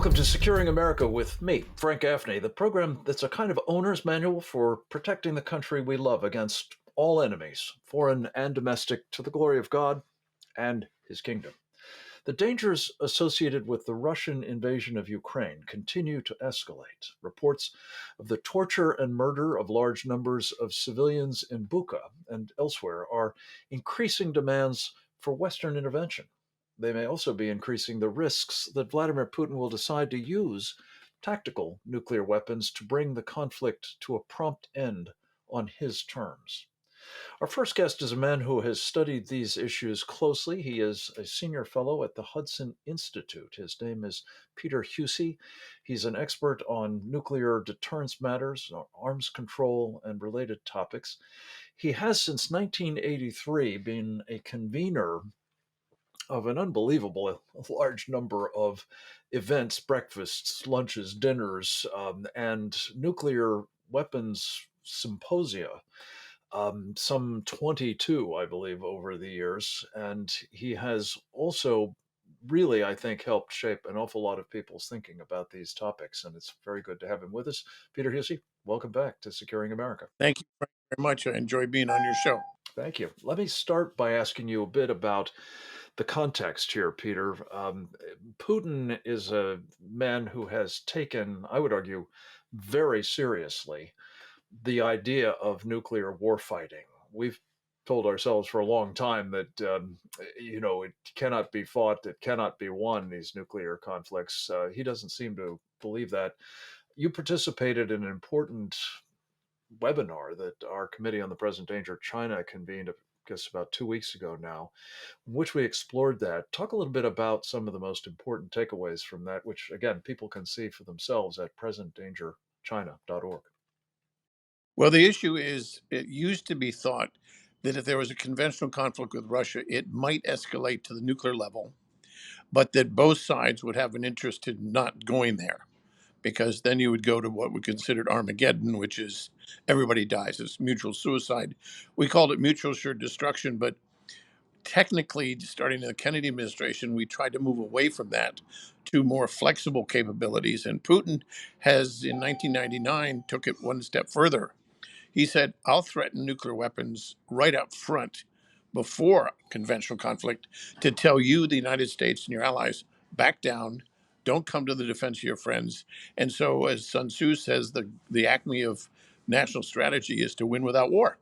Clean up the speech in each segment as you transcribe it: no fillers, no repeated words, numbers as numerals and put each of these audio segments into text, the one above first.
Welcome to Securing America with me, Frank Gaffney, the program that's a kind of owner's manual for protecting the country we love against all enemies, foreign and domestic, to the glory of God and his kingdom. The dangers associated with the Russian invasion of Ukraine continue to escalate. Reports of the torture and murder of large numbers of civilians in Bucha and elsewhere are increasing demands for Western intervention. They may also be increasing the risks that Vladimir Putin will decide to use tactical nuclear weapons to bring the conflict to a prompt end on his terms. Our first guest is a man who has studied these issues closely. He is a senior fellow at the Hudson Institute. His name is Peter Huessy. He's an expert on nuclear deterrence matters, arms control, and related topics. He has since 1983 been a convener of an unbelievable large number of events, breakfasts, lunches, dinners, and nuclear weapons symposia, some 22, I believe, over the years. And he has also really, I think, helped shape an awful lot of people's thinking about these topics. And it's very good to have him with us. Peter Huessy, welcome back to Securing America. Thank you very much. I enjoy being on your show. Thank you. Let me start by asking you a bit about the context here, Peter. Putin is a man who has taken, I would argue, very seriously the idea of nuclear warfighting. We've told ourselves for a long time that it cannot be fought, it cannot be won. These nuclear conflicts. He doesn't seem to believe that. You participated in an important webinar that our Committee on the Present Danger China convened, I guess, about 2 weeks ago now, in which we explored that. Talk a little bit about some of the most important takeaways from that, which, again, people can see for themselves at presentdangerchina.org. Well, the issue is it used to be thought that if there was a conventional conflict with Russia, it might escalate to the nuclear level, but that both sides would have an interest in not going there because then you would go to what we considered Armageddon, which is everybody dies. It's mutual suicide. We called it mutual assured destruction, but technically, starting in the Kennedy administration, we tried to move away from that to more flexible capabilities. And Putin has, in 1999, took it one step further. He said, I'll threaten nuclear weapons right up front before conventional conflict to tell you, the United States and your allies, back down, don't come to the defense of your friends. And so, as Sun Tzu says, the acme of national strategy is to win without war.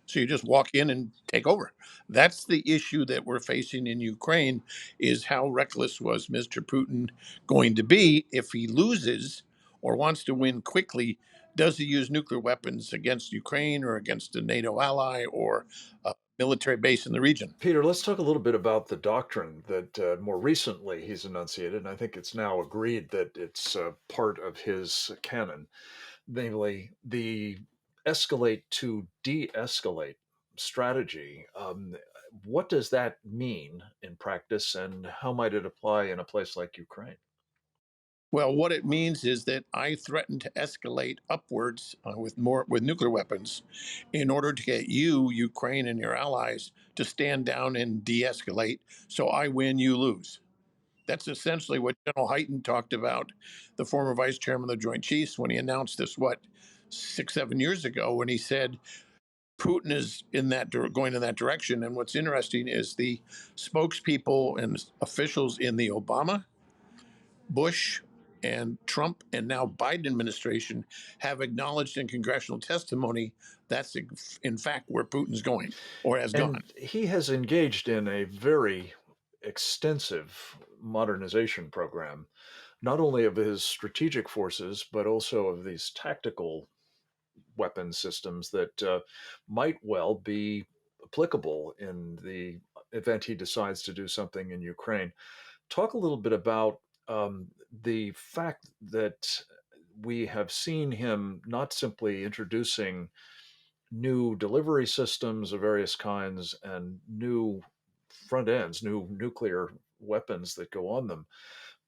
So you just walk in and take over. That's the issue that we're facing in Ukraine, is how reckless was Mr. Putin going to be if he loses or wants to win quickly? Does he use nuclear weapons against Ukraine or against a NATO ally or a military base in the region? Peter, let's talk a little bit about the doctrine that more recently he's enunciated, and I think it's now agreed that it's part of his canon, namely the escalate to de-escalate strategy. What does that mean in practice, and how might it apply in a place like Ukraine? Well, what it means is that I threaten to escalate upwards with nuclear weapons in order to get you, Ukraine, and your allies to stand down and de-escalate. So I win, you lose. That's essentially what General Hyten talked about, the former vice chairman of the Joint Chiefs, when he announced this, 6, 7 years ago, when he said Putin is going in that direction. And what's interesting is the spokespeople and officials in the Obama, Bush, and Trump and now Biden administration have acknowledged in congressional testimony that's in fact where Putin's going or has gone. And he has engaged in a very extensive modernization program, not only of his strategic forces, but also of these tactical weapon systems that might well be applicable in the event he decides to do something in Ukraine. Talk a little bit about the fact that we have seen him not simply introducing new delivery systems of various kinds and new front ends, new nuclear weapons that go on them,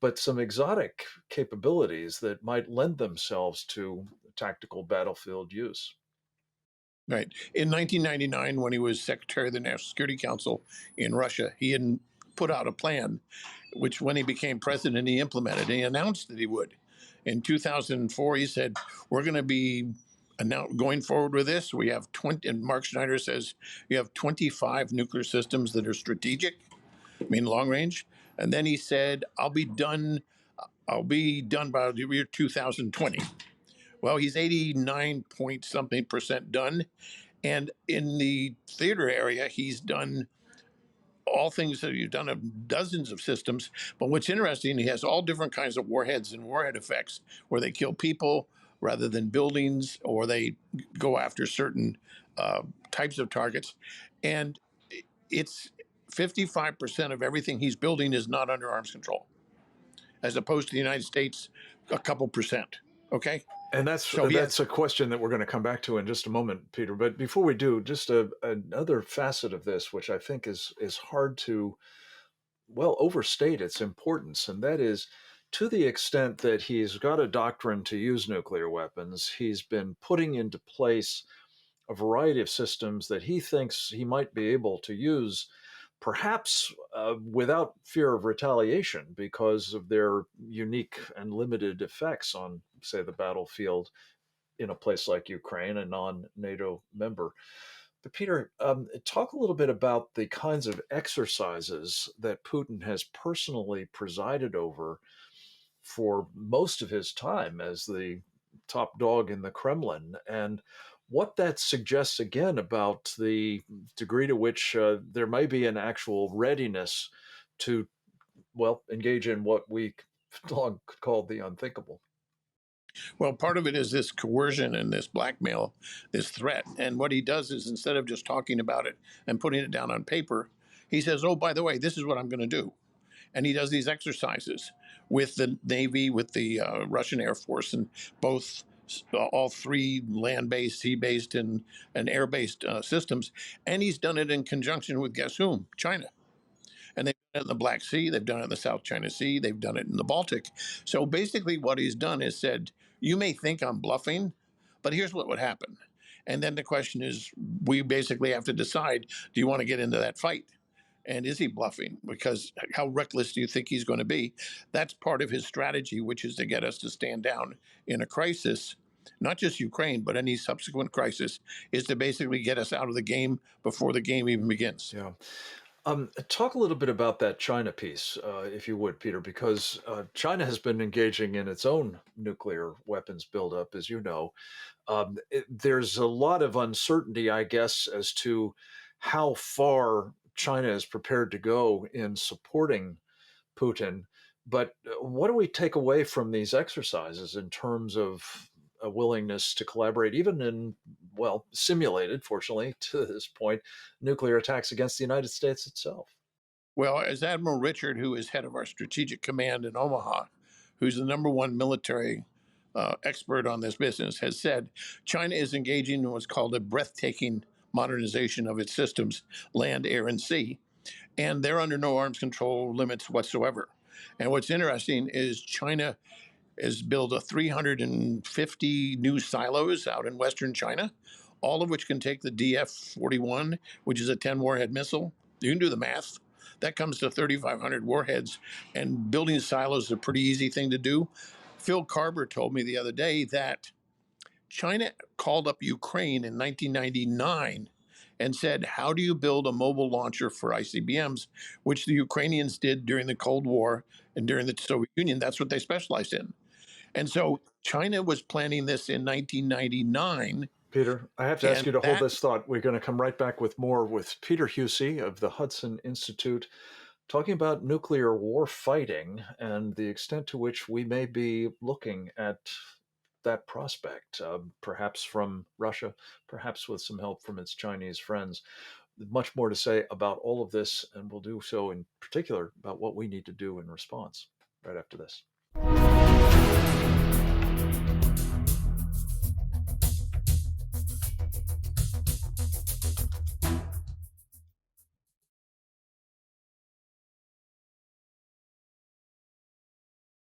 but some exotic capabilities that might lend themselves to tactical battlefield use. Right. In 1999, when he was Secretary of the National Security Council in Russia, he put out a plan, which when he became president, he implemented. And he announced that he would. In 2004, he said, we're going to be now going forward with this. We have 20, and Mark Schneider says you have 25 nuclear systems that are strategic, I mean long range. And then he said, I'll be done by the year 2020. Well, he's 89 point something percent done. And in the theater area, he's done all things that you've done of dozens of systems. But what's interesting, he has all different kinds of warheads and warhead effects where they kill people rather than buildings, or they go after certain types of targets. And it's 55% of everything he's building is not under arms control, as opposed to the United States, a couple percent. Okay. And So he has, that's a question that we're going to come back to in just a moment, Peter. But before we do, just another facet of this, which I think is hard to overstate its importance, and that is to the extent that he's got a doctrine to use nuclear weapons, he's been putting into place a variety of systems that he thinks he might be able to use, perhaps without fear of retaliation because of their unique and limited effects on, say, the battlefield in a place like Ukraine, a non-NATO member. But Peter, talk a little bit about the kinds of exercises that Putin has personally presided over for most of his time as the top dog in the Kremlin, and what that suggests again about the degree to which there may be an actual readiness to, engage in what we long called the unthinkable. well, part of it is this coercion and this blackmail, this threat. And what he does is, instead of just talking about it and putting it down on paper, he says, oh, by the way, this is what I'm going to do. And he does these exercises with the Navy, with the Russian Air Force, and both all three land-based, sea-based, and air-based systems. And he's done it in conjunction with, guess whom? China. And they've done it in the Black Sea, they've done it in the South China Sea, they've done it in the Baltic. So basically what he's done is said, you may think I'm bluffing, but here's what would happen. And then the question is, we basically have to decide, do you want to get into that fight? And is he bluffing? Because how reckless do you think he's going to be? That's part of his strategy, which is to get us to stand down in a crisis, not just Ukraine, but any subsequent crisis, is to basically get us out of the game before the game even begins. Yeah. Talk a little bit about that China piece, if you would, Peter, because China has been engaging in its own nuclear weapons buildup, as you know. There's a lot of uncertainty, I guess, as to how far China is prepared to go in supporting Putin. But what do we take away from these exercises in terms of a willingness to collaborate, even in, simulated, fortunately, to this point, nuclear attacks against the United States itself? Well, as Admiral Richard, who is head of our strategic command in Omaha, who's the number one military expert on this business, has said, China is engaging in what's called a breathtaking modernization of its systems, land, air, and sea. And they're under no arms control limits whatsoever. And what's interesting is China has built 350 new silos out in Western China, all of which can take the DF-41, which is a 10 warhead missile. You can do the math. That comes to 3,500 warheads, and building silos is a pretty easy thing to do. Phil Carver told me the other day that China called up Ukraine in 1999 and said, how do you build a mobile launcher for ICBMs, which the Ukrainians did during the Cold War and during the Soviet Union. That's what they specialized in. And so China was planning this in 1999. Peter, I have to ask And you to hold that, this thought. We're going to come right back with more with Peter Huessy of the Hudson Institute, talking about nuclear war fighting and the extent to which we may be looking at that prospect, perhaps from Russia, perhaps with some help from its Chinese friends. Much more to say about all of this, and we'll do so in particular about what we need to do in response right after this.